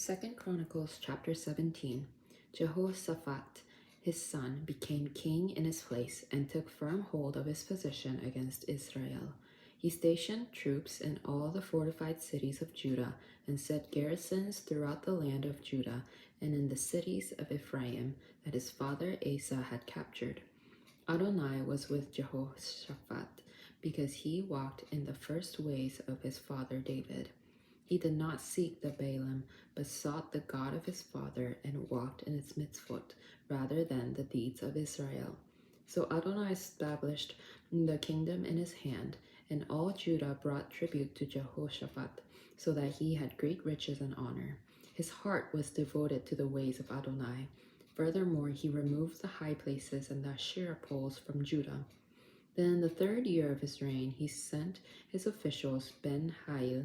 2 Chronicles chapter 17. Jehoshaphat, his son, became king in his place and took firm hold of his position against Israel. He stationed troops in all the fortified cities of Judah and set garrisons throughout the land of Judah and in the cities of Ephraim that his father Asa had captured. Adonai was with Jehoshaphat because he walked in the first ways of his father David. He did not seek the Baalim, but sought the God of his father and walked in its mitzvot rather than the deeds of Israel. So Adonai established the kingdom in his hand, and all Judah brought tribute to Jehoshaphat, so that he had great riches and honor. His heart was devoted to the ways of Adonai. Furthermore, he removed the high places and the Asherah poles from Judah. Then in the 3rd year of his reign, he sent his officials Ben-Hail,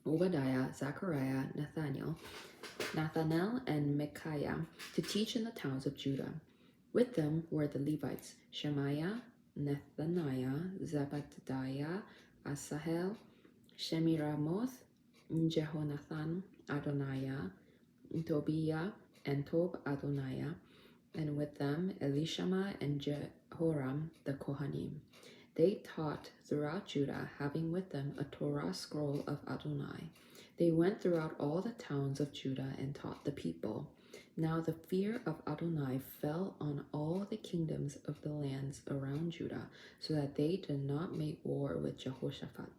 Obadiah, Zechariah, Nathanael, and Micaiah to teach in the towns of Judah. With them were the Levites, Shemaiah, Nethaniah, Zebadiah, Asahel, Shemiramoth, Jehonathan, Adoniah, Tobiah, and Tob-Adoniah, and with them Elishama and Jehoram the Kohanim. They taught throughout Judah, having with them a Torah scroll of Adonai. They went throughout all the towns of Judah and taught the people. Now the fear of Adonai fell on all the kingdoms of the lands around Judah, so that they did not make war with Jehoshaphat.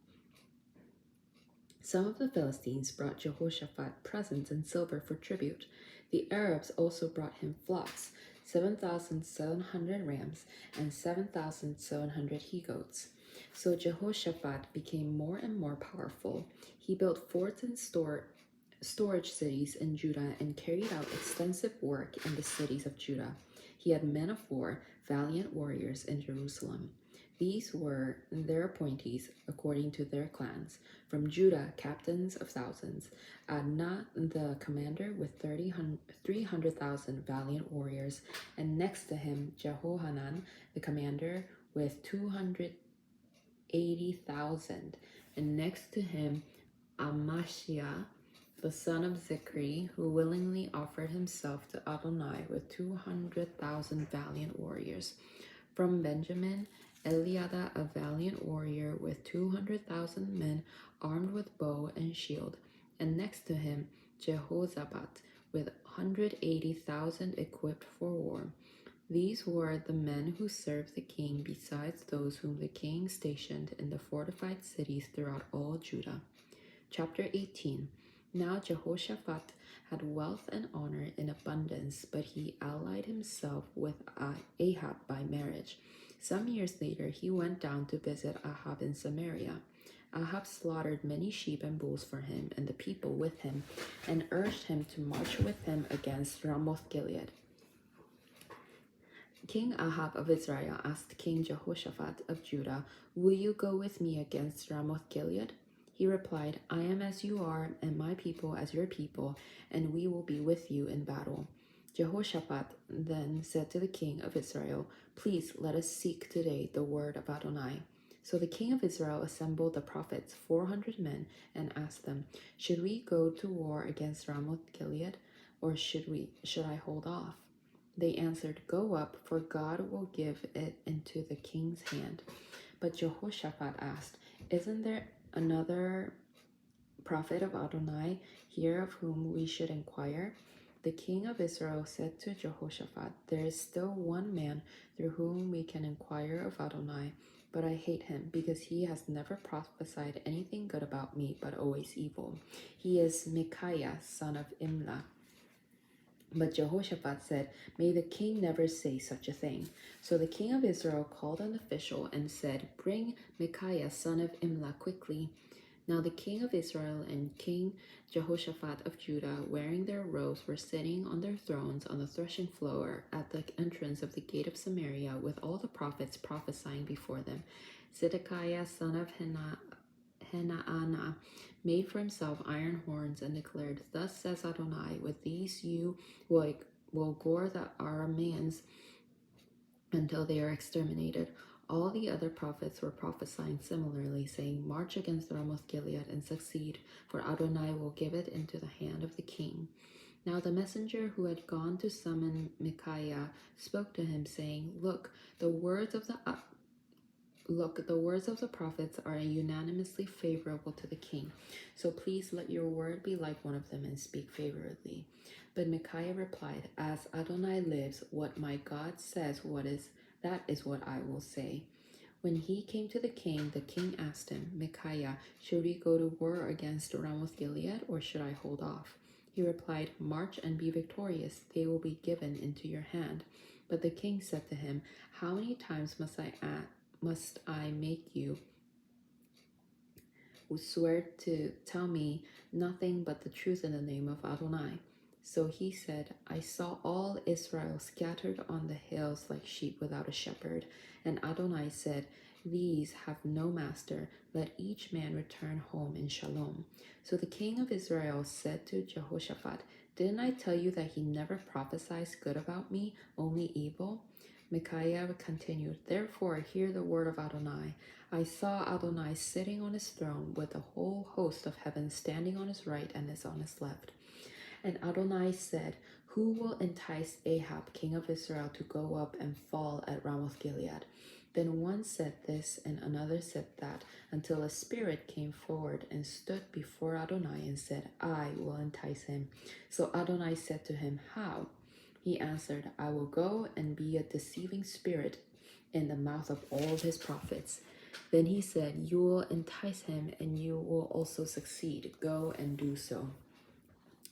Some of the Philistines brought Jehoshaphat presents and silver for tribute. The Arabs also brought him flocks, 7,700 rams, and 7,700 he-goats. So Jehoshaphat became more and more powerful. He built forts and storage cities in Judah and carried out extensive work in the cities of Judah. He had men of war, valiant warriors in Jerusalem. These were their appointees according to their clans. From Judah, captains of thousands, Adnah the commander with 300,000 valiant warriors, and next to him Jehohanan the commander with 280,000, and next to him Amashiah the son of Zikri, who willingly offered himself to Adonai with 200,000 valiant warriors. From Benjamin, Eliada, a valiant warrior with 200,000 men armed with bow and shield, and next to him Jehozabad with 180,000 equipped for war. These were the men who served the king, besides those whom the king stationed in the fortified cities throughout all Judah. Chapter 18. Now Jehoshaphat had wealth and honor in abundance, but he allied himself with Ahab by marriage. Some years later, he went down to visit Ahab in Samaria. Ahab slaughtered many sheep and bulls for him and the people with him, and urged him to march with him against Ramoth-Gilead. King Ahab of Israel asked King Jehoshaphat of Judah, "Will you go with me against Ramoth-Gilead?" He replied, "I am as you are, and my people as your people, and we will be with you in battle." Jehoshaphat then said to the king of Israel, "Please let us seek today the word of Adonai." So the king of Israel assembled the prophets, 400 men, and asked them, "Should we go to war against Ramoth-Gilead, or should I hold off?" They answered, "Go up, for God will give it into the king's hand." But Jehoshaphat asked, "Isn't there another prophet of Adonai here of whom we should inquire?" The king of Israel said to Jehoshaphat, "There is still one man through whom we can inquire of Adonai, but I hate him because he has never prophesied anything good about me, but always evil. He is Micaiah, son of Imlah." But Jehoshaphat said, "May the king never say such a thing." So the king of Israel called an official and said, "Bring Micaiah, son of Imlah, quickly." Now the king of Israel and King Jehoshaphat of Judah, wearing their robes, were sitting on their thrones on the threshing floor at the entrance of the gate of Samaria, with all the prophets prophesying before them. Zedekiah, son of Henaanah, made for himself iron horns and declared, "Thus says Adonai, with these you will gore the Arameans until they are exterminated." All the other prophets were prophesying similarly, saying, March against Ramoth Gilead and succeed, for Adonai will give it into the hand of the king. Now the messenger who had gone to summon Micaiah spoke to him, saying, the words of the words of the prophets are unanimously favorable to the king. So please let your word be like one of them and speak favorably. But Micaiah replied, As Adonai lives, what my God says, that is what I will say. When he came to the king asked him, Micaiah, should we go to war against Ramoth Gilead, or should I hold off? He replied, March and be victorious. They will be given into your hand. But the king said to him, How many times must I make you swear to tell me nothing but the truth in the name of Adonai? So he said, I saw all Israel scattered on the hills like sheep without a shepherd. And Adonai said, These have no master. Let each man return home in shalom. So the king of Israel said to Jehoshaphat, Didn't I tell you that he never prophesies good about me, only evil? Micaiah continued, Therefore hear the word of Adonai. I saw Adonai sitting on his throne with the whole host of heaven standing on his right and on his left. And Adonai said, Who will entice Ahab, king of Israel, to go up and fall at Ramoth Gilead? Then one said this and another said that, until a spirit came forward and stood before Adonai and said, I will entice him. So Adonai said to him, How? He answered, I will go and be a deceiving spirit in the mouth of all of his prophets. Then he said, You will entice him, and you will also succeed. Go and do so.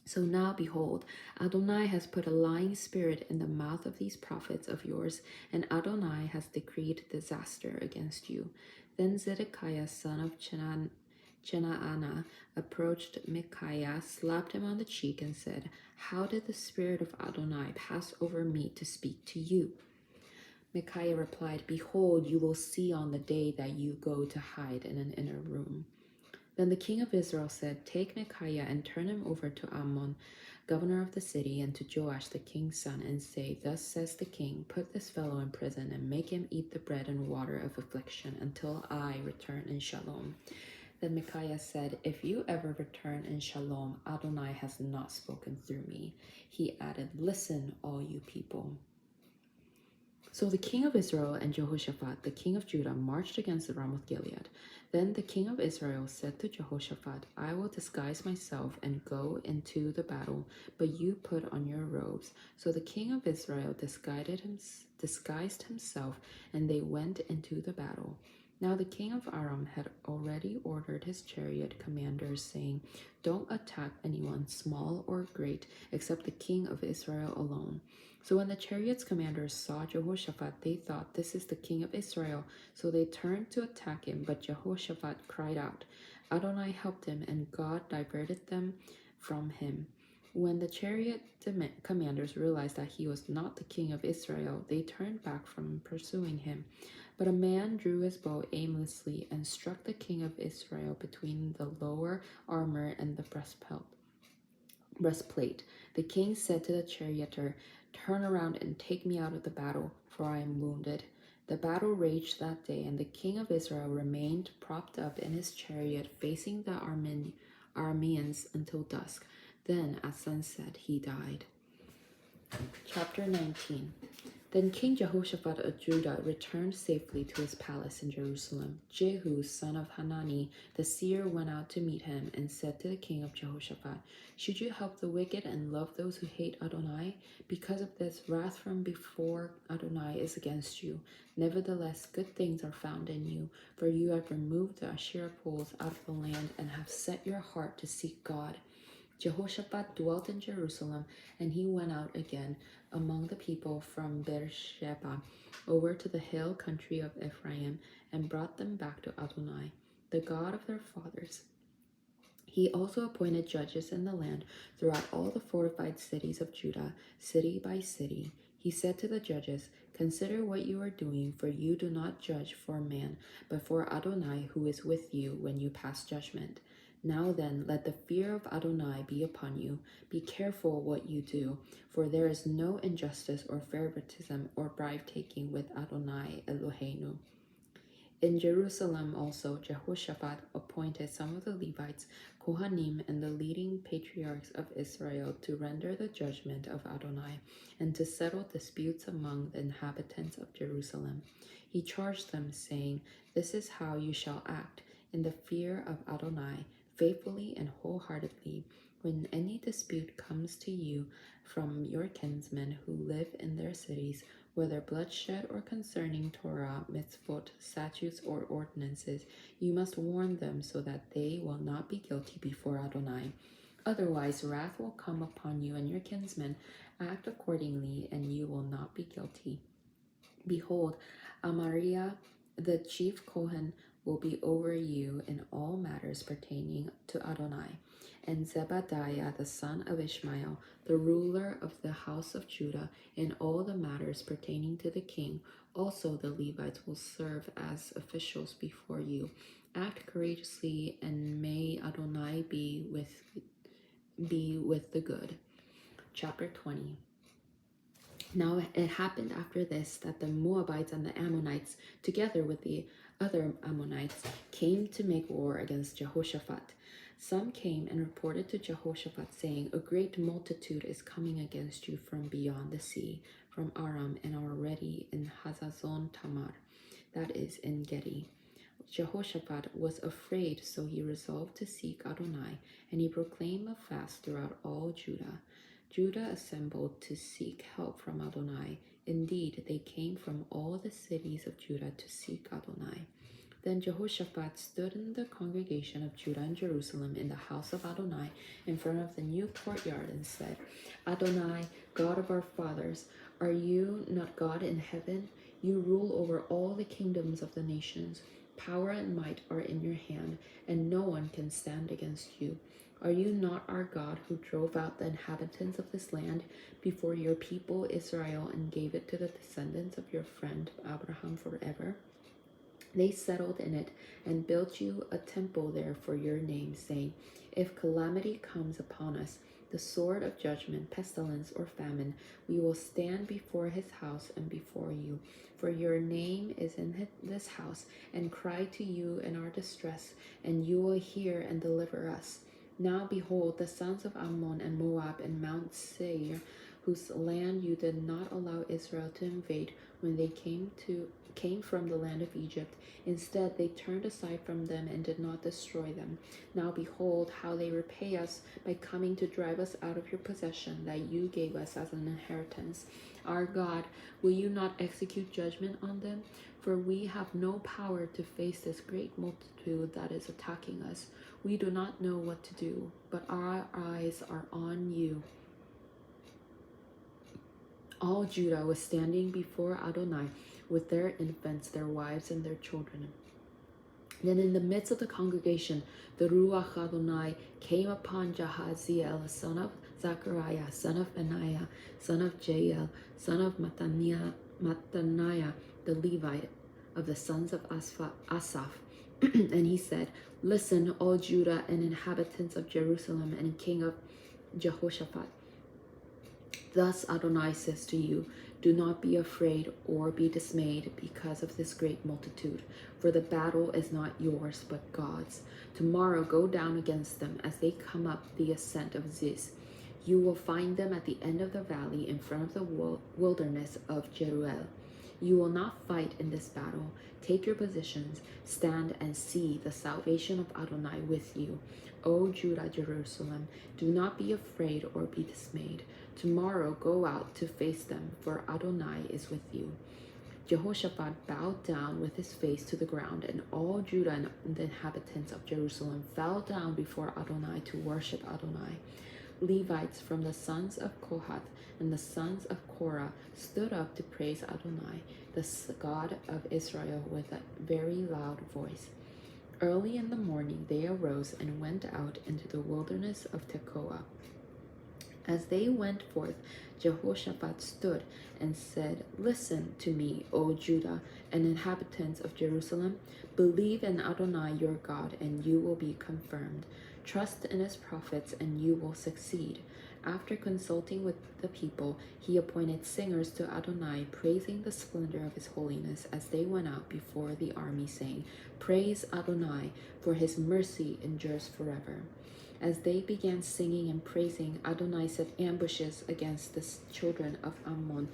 So now, behold, Adonai has put a lying spirit in the mouth of these prophets of yours, and Adonai has decreed disaster against you. Then Zedekiah, son of Chenaanah, approached Micaiah, slapped him on the cheek, and said, How did the spirit of Adonai pass over me to speak to you? Micaiah replied, Behold, you will see on the day that you go to hide in an inner room. Then the king of Israel said, Take Micaiah and turn him over to Ammon, governor of the city, and to Joash the king's son, and say, Thus says the king, Put this fellow in prison and make him eat the bread and water of affliction until I return in shalom. Then Micaiah said, If you ever return in shalom, Adonai has not spoken through me. He added, Listen, all you people. So the king of Israel and Jehoshaphat, the king of Judah, marched against the Ramoth Gilead. Then the king of Israel said to Jehoshaphat, I will disguise myself and go into the battle, but you put on your robes. So the king of Israel disguised himself, and they went into the battle. Now the king of Aram had already ordered his chariot commanders, saying, Don't attack anyone, small or great, except the king of Israel alone. So when the chariot's commanders saw Jehoshaphat, they thought, This is the king of Israel. So they turned to attack him, but Jehoshaphat cried out. Adonai helped him, and God diverted them from him. When the chariot commanders realized that he was not the king of Israel, they turned back from pursuing him. But a man drew his bow aimlessly and struck the king of Israel between the lower armor and the breastplate. The king said to the charioteer, Turn around and take me out of the battle, for I am wounded. The battle raged that day, and the king of Israel remained propped up in his chariot, facing the Arameans until dusk. Then at sunset he died. Chapter 19. Then King Jehoshaphat of Judah returned safely to his palace in Jerusalem. Jehu, son of Hanani, the seer, went out to meet him and said to the king of Jehoshaphat, Should you help the wicked and love those who hate Adonai? Because of this, wrath from before Adonai is against you. Nevertheless, good things are found in you, for you have removed the Asherah poles out of the land and have set your heart to seek God. Jehoshaphat dwelt in Jerusalem, and he went out again among the people from Beersheba over to the hill country of Ephraim, and brought them back to Adonai, the God of their fathers. He also appointed judges in the land throughout all the fortified cities of Judah, city by city. He said to the judges, Consider what you are doing, for you do not judge for man, but for Adonai who is with you when you pass judgment. Now then, let the fear of Adonai be upon you. Be careful what you do, for there is no injustice or favoritism or bribe-taking with Adonai Eloheinu. In Jerusalem also, Jehoshaphat appointed some of the Levites, Kohanim, and the leading patriarchs of Israel to render the judgment of Adonai and to settle disputes among the inhabitants of Jerusalem. He charged them, saying, "This is how you shall act in the fear of Adonai, faithfully and wholeheartedly, when any dispute comes to you from your kinsmen who live in their cities, whether bloodshed or concerning Torah, mitzvot, statutes, or ordinances, you must warn them so that they will not be guilty before Adonai. Otherwise, wrath will come upon you and your kinsmen. Act accordingly, and you will not be guilty. Behold, Amariah, the chief Kohen, will be over you in all matters pertaining to Adonai, and Zebadiah, the son of Ishmael, the ruler of the house of Judah, in all the matters pertaining to the king. Also the Levites will serve as officials before you. Act courageously, and may Adonai be with the good." Chapter 20. Now it happened after this that the Moabites and the Ammonites, together with the other Ammonites, came to make war against Jehoshaphat. Some came and reported to Jehoshaphat, saying, "A great multitude is coming against you from beyond the sea, from Aram, and are already in Hazazon Tamar, that is, in Gedi." Jehoshaphat was afraid, so he resolved to seek Adonai, and he proclaimed a fast throughout all Judah. Judah assembled to seek help from Adonai. Indeed, they came from all the cities of Judah to seek Adonai. Then Jehoshaphat stood in the congregation of Judah and Jerusalem in the house of Adonai in front of the new courtyard and said, "Adonai, God of our fathers, are you not God in heaven? You rule over all the kingdoms of the nations. Power and might are in your hand, and no one can stand against you. Are you not our God who drove out the inhabitants of this land before your people Israel and gave it to the descendants of your friend Abraham forever? They settled in it and built you a temple there for your name, saying, 'If calamity comes upon us, the sword of judgment, pestilence, or famine, we will stand before his house and before you. For your name is in this house, and cry to you in our distress, and you will hear and deliver us.' Now behold, the sons of Ammon and Moab and Mount Seir, whose land you did not allow Israel to invade when they came from the land of Egypt. Instead, they turned aside from them and did not destroy them. Now behold how they repay us by coming to drive us out of your possession that you gave us as an inheritance. Our God, will you not execute judgment on them? For we have no power to face this great multitude that is attacking us. We do not know what to do, but our eyes are on you." All Judah was standing before Adonai with their infants, their wives, and their children. Then in the midst of the congregation, the Ruach Adonai came upon Jahaziel, son of Zechariah, son of Benaiah, son of Jael, son of Mattaniah, the Levite of the sons of Asaph. And he said, "Listen, all Judah and inhabitants of Jerusalem and king of Jehoshaphat. Thus Adonai says to you, do not be afraid or be dismayed because of this great multitude, for the battle is not yours but God's. Tomorrow go down against them as they come up the ascent of Ziz. You will find them at the end of the valley in front of the wilderness of Jeruel. You will not fight in this battle. Take your positions, stand and see the salvation of Adonai with you. O Judah, Jerusalem, do not be afraid or be dismayed. Tomorrow go out to face them, for Adonai is with you." Jehoshaphat bowed down with his face to the ground, and all Judah and the inhabitants of Jerusalem fell down before Adonai to worship Adonai. Levites from the sons of Kohath and the sons of Korah stood up to praise Adonai, the God of Israel, with a very loud voice. Early in the morning they arose and went out into the wilderness of Tekoa. As they went forth, Jehoshaphat stood and said, "Listen to me, O Judah and inhabitants of Jerusalem. Believe in Adonai your God, and you will be confirmed. Trust in his prophets and you will succeed. After consulting with the people, he appointed singers to Adonai, praising the splendor of his holiness as they went out before the army, saying, Praise Adonai, for his mercy endures forever. As they began singing and praising, Adonai set ambushes against the children of Ammon,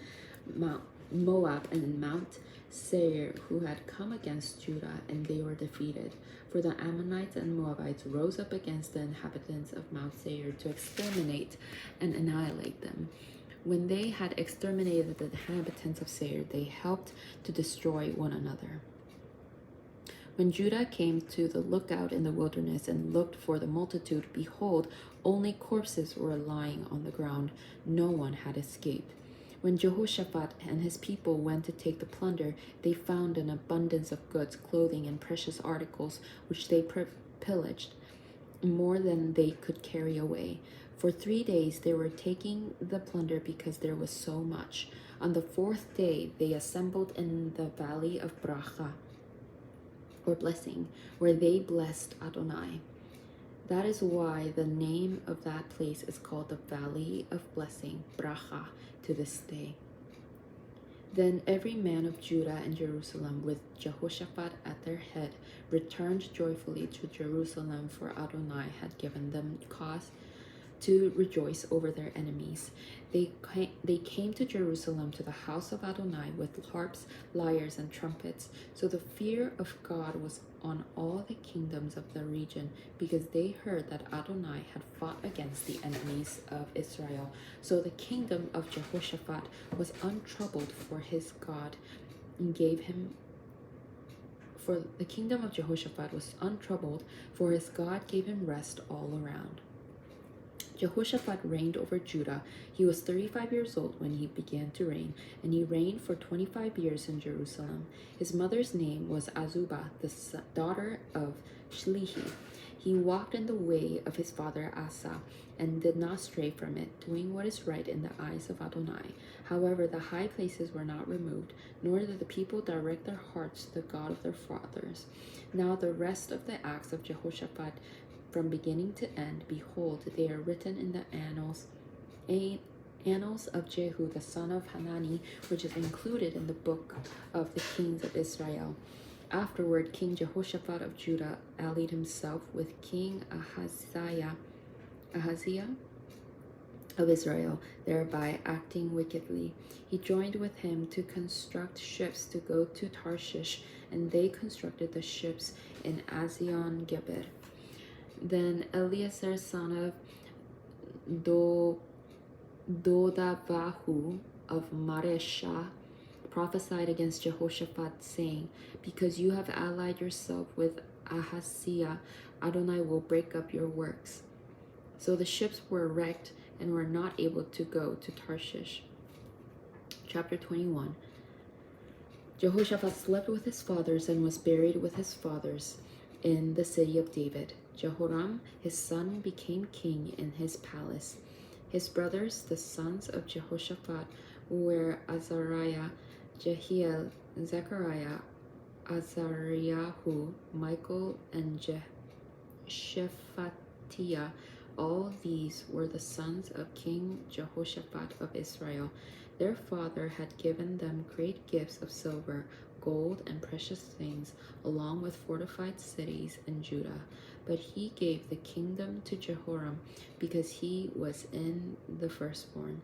Moab, and Mount Seir, who had come against Judah, and they were defeated. For the Ammonites and Moabites rose up against the inhabitants of Mount Seir to exterminate and annihilate them. When they had exterminated the inhabitants of Seir, they helped to destroy one another. When Judah came to the lookout in the wilderness and looked for the multitude, behold, only corpses were lying on the ground. No one had escaped. When Jehoshaphat and his people went to take the plunder, they found an abundance of goods, clothing, and precious articles, which they pillaged, more than they could carry away. For 3 days they were taking the plunder because there was so much. On the 4th day they assembled in the valley of Bracha, or blessing, where they blessed Adonai. That is why the name of that place is called the Valley of Blessing, Bracha, to this day. Then every man of Judah and Jerusalem, with Jehoshaphat at their head, returned joyfully to Jerusalem, for Adonai had given them cause to rejoice over their enemies. They came to Jerusalem, to the house of Adonai, with harps, lyres, and trumpets. So the fear of God was on all the kingdoms of the region, because they heard that Adonai had fought against the enemies of Israel. So the kingdom of Jehoshaphat was untroubled, for his God gave him rest all around. Jehoshaphat reigned over Judah. He was 35 years old when he began to reign, and he reigned for 25 years in Jerusalem. His mother's name was Azubah, the daughter of Shlihi. He walked in the way of his father Asa, and did not stray from it, doing what is right in the eyes of Adonai. However, the high places were not removed, nor did the people direct their hearts to the God of their fathers. Now the rest of the acts of Jehoshaphat, from beginning to end, behold, they are written in the annals of Jehu the son of Hanani, which is included in the book of the kings of Israel. Afterward, King Jehoshaphat of Judah allied himself with King Ahaziah of Israel, thereby acting wickedly. He joined with him to construct ships to go to Tarshish, and they constructed the ships in Azion Geber. Then Eleazar son of Dodavahu of Maresha prophesied against Jehoshaphat, saying, Because you have allied yourself with Ahaziah, Adonai will break up your works. So the ships were wrecked and were not able to go to Tarshish. Chapter 21. Jehoshaphat slept with his fathers and was buried with his fathers in the city of David. Jehoram, his son, became king in his palace. His brothers, the sons of Jehoshaphat, were Azariah, Jehiel, Zechariah, Azariahu, Michael, and Shephatiah. All these were the sons of King Jehoshaphat of Israel. Their father had given them great gifts of silver, gold, and precious things, along with fortified cities in Judah. But he gave the kingdom to Jehoram because he was the firstborn.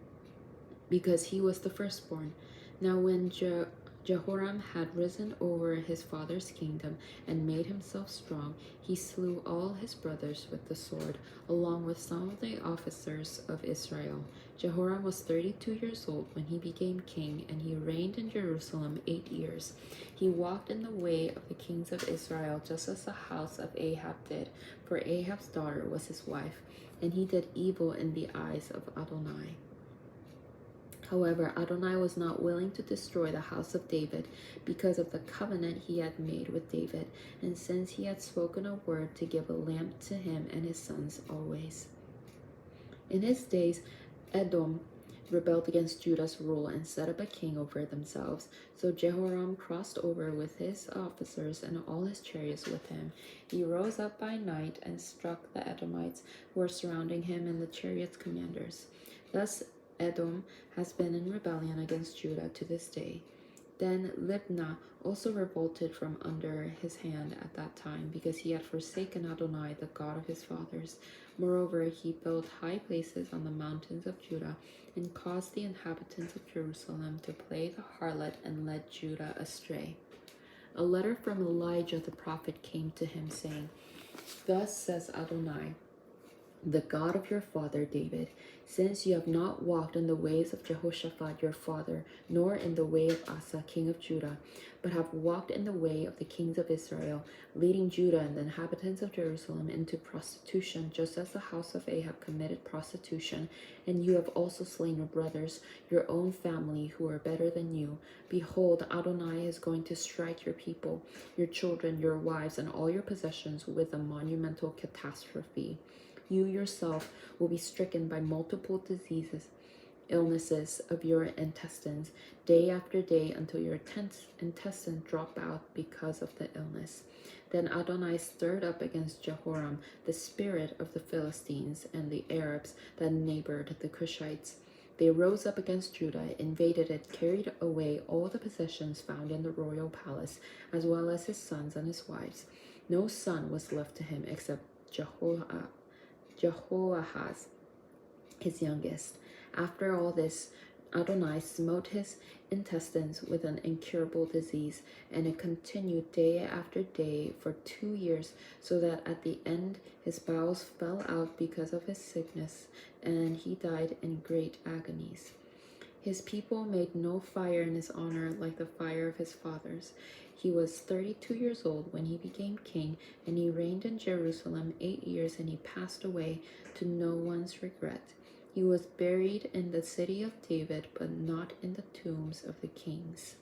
Now when Jehoram had risen over his father's kingdom and made himself strong, he slew all his brothers with the sword, along with some of the officers of Israel. Jehoram was 32 years old when he became king, and he reigned in Jerusalem 8 years. He walked in the way of the kings of Israel, just as the house of Ahab did, for Ahab's daughter was his wife, and he did evil in the eyes of Adonai. However, Adonai was not willing to destroy the house of David because of the covenant he had made with David, and since he had spoken a word to give a lamp to him and his sons always. In his days, Edom rebelled against Judah's rule and set up a king over themselves. So Jehoram crossed over with his officers and all his chariots with him. He rose up by night and struck the Edomites who were surrounding him and the chariots' commanders. Thus Edom has been in rebellion against Judah to this day. Then Libnah also revolted from under his hand at that time, because he had forsaken Adonai, the God of his fathers. Moreover, he built high places on the mountains of Judah, and caused the inhabitants of Jerusalem to play the harlot and led Judah astray. A letter from Elijah the prophet came to him, saying, Thus says Adonai, the God of your father David, since you have not walked in the ways of Jehoshaphat your father, nor in the way of Asa king of Judah, but have walked in the way of the kings of Israel, leading Judah and the inhabitants of Jerusalem into prostitution, just as the house of Ahab committed prostitution, and you have also slain your brothers, your own family, who are better than you. Behold, Adonai is going to strike your people, your children, your wives, and all your possessions with a monumental catastrophe. You yourself will be stricken by multiple illnesses of your intestines, day after day, until your intestines drop out because of the illness. Then Adonai stirred up against Jehoram the spirit of the Philistines and the Arabs that neighbored the Cushites. They rose up against Judah, invaded it, carried away all the possessions found in the royal palace, as well as his sons and his wives. No son was left to him except Jehoahaz, his youngest. After all this, Adonai smote his intestines with an incurable disease, and it continued day after day for 2 years, so that at the end his bowels fell out because of his sickness, and he died in great agonies. His people made no fire in his honor like the fire of his fathers. He was 32 years old when he became king, and he reigned in Jerusalem 8 years, and he passed away to no one's regret. He was buried in the city of David, but not in the tombs of the kings.